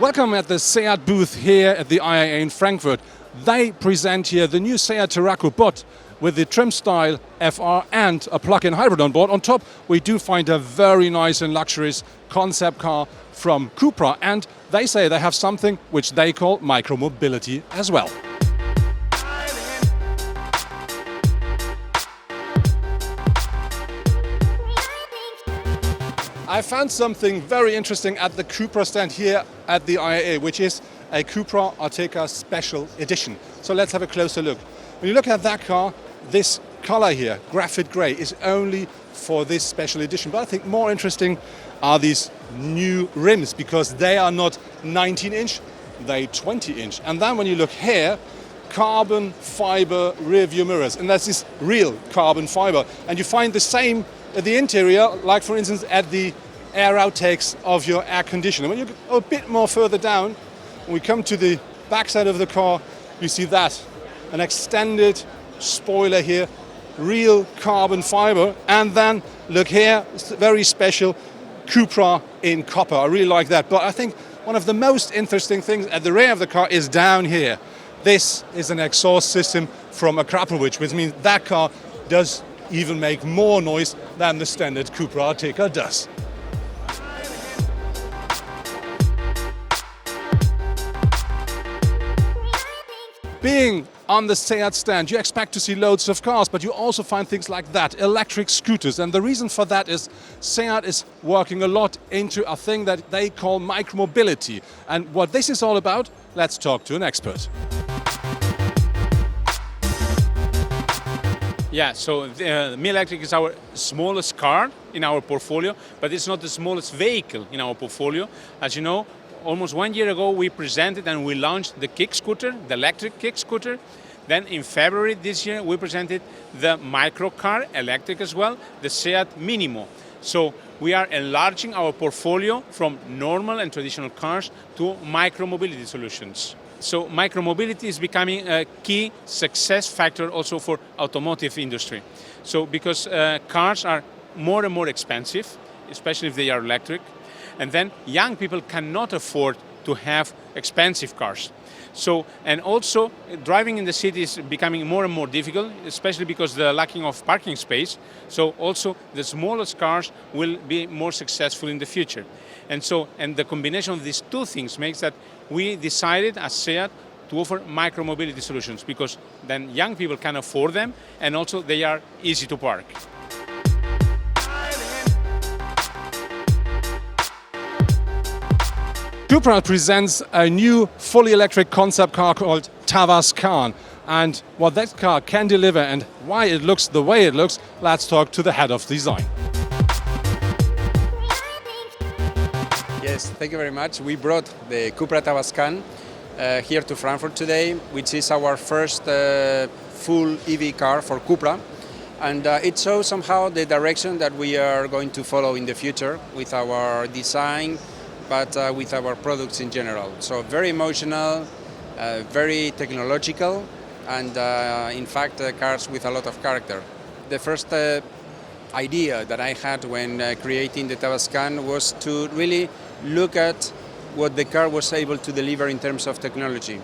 Welcome at the SEAT booth here at the IAA in Frankfurt. They present here the new SEAT Tarraco, but with the trim style FR and a plug-in hybrid on board. On top, we do find a very nice and luxurious concept car from Cupra, and they say they have something which they call micromobility as well. I found something very interesting at the Cupra stand here at the IAA, which is a Cupra Ateca Special Edition. So let's have a closer look. When you look at that car, this color here, graphite gray, is only for this special edition. But I think more interesting are these new rims, because they are not 19-inch, they're 20-inch. And then when you look here, carbon fiber rear view mirrors, and that's this real carbon fiber. And you find the same at the interior, like for instance at the air outtakes of your air conditioner. When you go a bit more further down, when we come to the backside of the car, you see that, an extended spoiler here, real carbon fiber. And then look here, it's very special Cupra in copper. I really like that. But I think one of the most interesting things at the rear of the car is down here. This is an exhaust system from a Cupra, which means that car does even make more noise than the standard Cupra Ateca does. Being on the SEAT stand, you expect to see loads of cars, but you also find things like that, electric scooters. And the reason for that is SEAT is working a lot into a thing that they call micromobility. And what this is all about, let's talk to an expert. Yeah, so the Mii Electric is our smallest car in our portfolio, but it's not the smallest vehicle in our portfolio. As you know, almost 1 year ago we presented and we launched the kick scooter, the electric kick scooter. Then in February this year we presented the micro car, electric as well, the SEAT Mii. So we are enlarging our portfolio from normal and traditional cars to micromobility solutions. So micromobility is becoming a key success factor also for automotive industry. So because cars are more and more expensive, especially if they are electric, and then young people cannot afford to have expensive cars. So, and also driving in the city is becoming more and more difficult, especially because the lacking of parking space. So also the smallest cars will be more successful in the future. And so, and the combination of these two things makes that we decided as SEAT to offer micromobility solutions, because then young people can afford them and also they are easy to park. Cupra presents a new fully electric concept car called Tavascan. And what that car can deliver and why it looks the way it looks, let's talk to the head of design. Yes, thank you very much. We brought the Cupra Tavascan here to Frankfurt today, which is our first full EV car for Cupra. And it shows somehow the direction that we are going to follow in the future with our design, but with our products in general. So very emotional, very technological, and in fact cars with a lot of character. The first idea that I had when creating the Tavascan was to really look at what the car was able to deliver in terms of technology,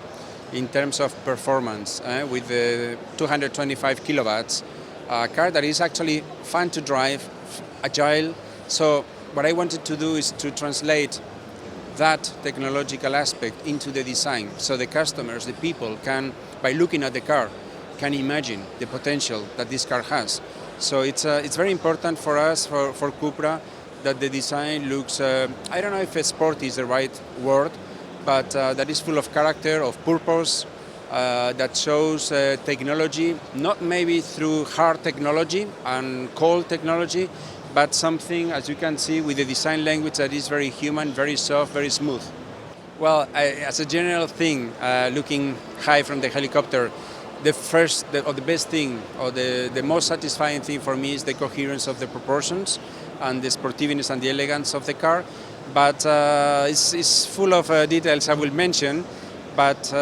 in terms of performance, with the 225 kilowatts, a car that is actually fun to drive, agile. So what I wanted to do is to translate that technological aspect into the design, so the customers, the people can, by looking at the car, can imagine the potential that this car has. So it's very important for us, for Cupra, that the design looks, I don't know if sport is the right word, but that is full of character, of purpose, that shows technology, not maybe through hard technology and cold technology, but something, as you can see, with the design language that is very human, very soft, very smooth. Well, as a general thing, looking high from the helicopter, the best thing, or the most satisfying thing for me is the coherence of the proportions and the sportiveness and the elegance of the car. But it's full of details I will mention, but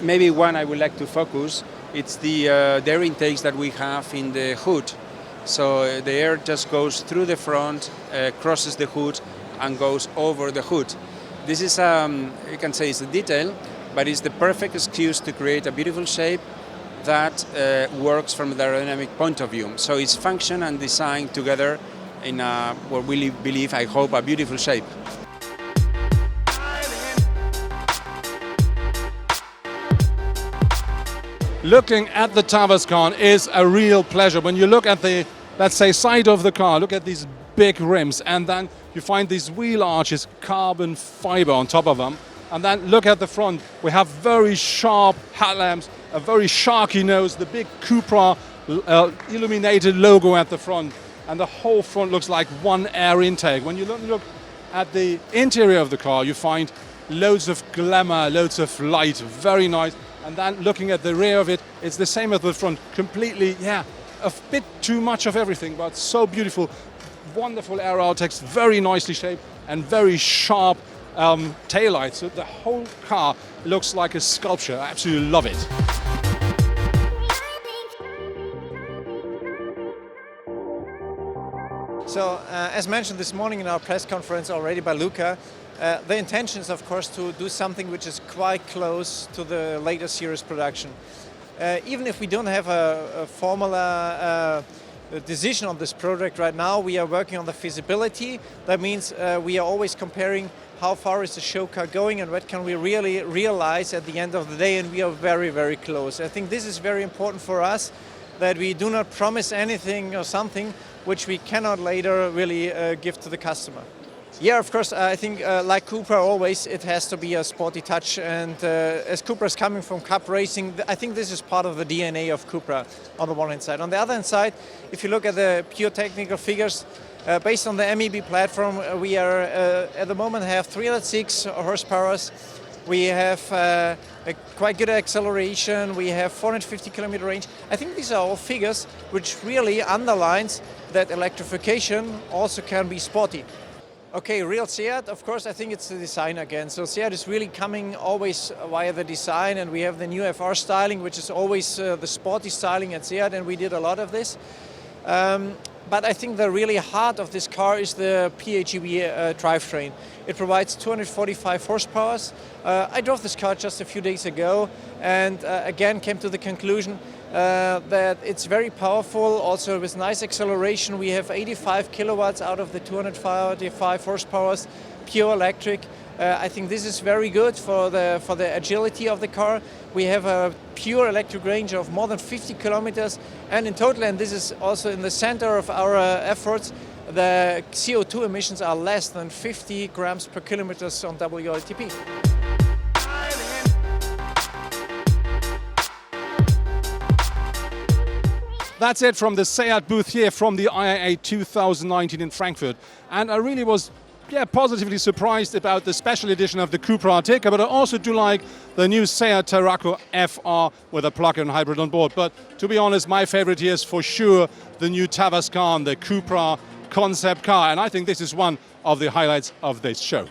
maybe one I would like to focus, it's the air intakes that we have in the hood. So the air just goes through the front, crosses the hood and goes over the hood. This is, you can say it's a detail, but it's the perfect excuse to create a beautiful shape that works from the aerodynamic point of view. So it's function and design together in what we believe, I hope, a beautiful shape. Looking at the Tavascan is a real pleasure. When you look at the, let's say, side of the car, look at these big rims, and then you find these wheel arches, carbon fiber on top of them. And then look at the front. We have very sharp headlamps, a very sharky nose, the big Cupra illuminated logo at the front. And the whole front looks like one air intake. When you look at the interior of the car, you find loads of glamour, loads of light, very nice. And then looking at the rear of it, it's the same as the front. Completely, yeah, a bit too much of everything, but so beautiful. Wonderful air outtakes, very nicely shaped, and very sharp taillights. So the whole car looks like a sculpture. I absolutely love it. So, as mentioned this morning in our press conference already by Luca, the intention is, of course, to do something which is quite close to the later series production. Even if we don't have a formula decision on this project right now, we are working on the feasibility. That means we are always comparing how far is the show car going and what can we really realize at the end of the day, and we are very, very close. I think this is very important for us, that we do not promise anything or something which we cannot later really give to the customer. Yeah, of course, I think like Cupra always, it has to be a sporty touch, and as Cupra is coming from Cup racing, I think this is part of the DNA of Cupra on the one hand side. On the other hand side, if you look at the pure technical figures, based on the MEB platform, we are at the moment have 306 horsepower. We have a quite good acceleration. We have 450 kilometer range. I think these are all figures which really underlines that electrification also can be sporty. Okay, real SEAT, of course, I think it's the design again. So SEAT is really coming always via the design, and we have the new FR styling, which is always the sporty styling at SEAT, and we did a lot of this. But I think the really heart of this car is the PHEV drivetrain. It provides 245 horsepower. I drove this car just a few days ago, and again came to the conclusion that it's very powerful, also with nice acceleration. We have 85 kilowatts out of the 245 horsepower, pure electric. I think this is very good for the agility of the car. We have a pure electric range of more than 50 kilometers, and in total, and this is also in the center of our efforts, the CO2 emissions are less than 50 grams per kilometer on WLTP. That's it from the SEAT booth here from the IAA 2019 in Frankfurt. And I really was positively surprised about the special edition of the Cupra Ateca, but I also do like the new SEAT Tarraco FR with a plug-in hybrid on board. But to be honest, my favorite here is for sure the new Tavascan, the CUPRA concept car. And I think this is one of the highlights of this show.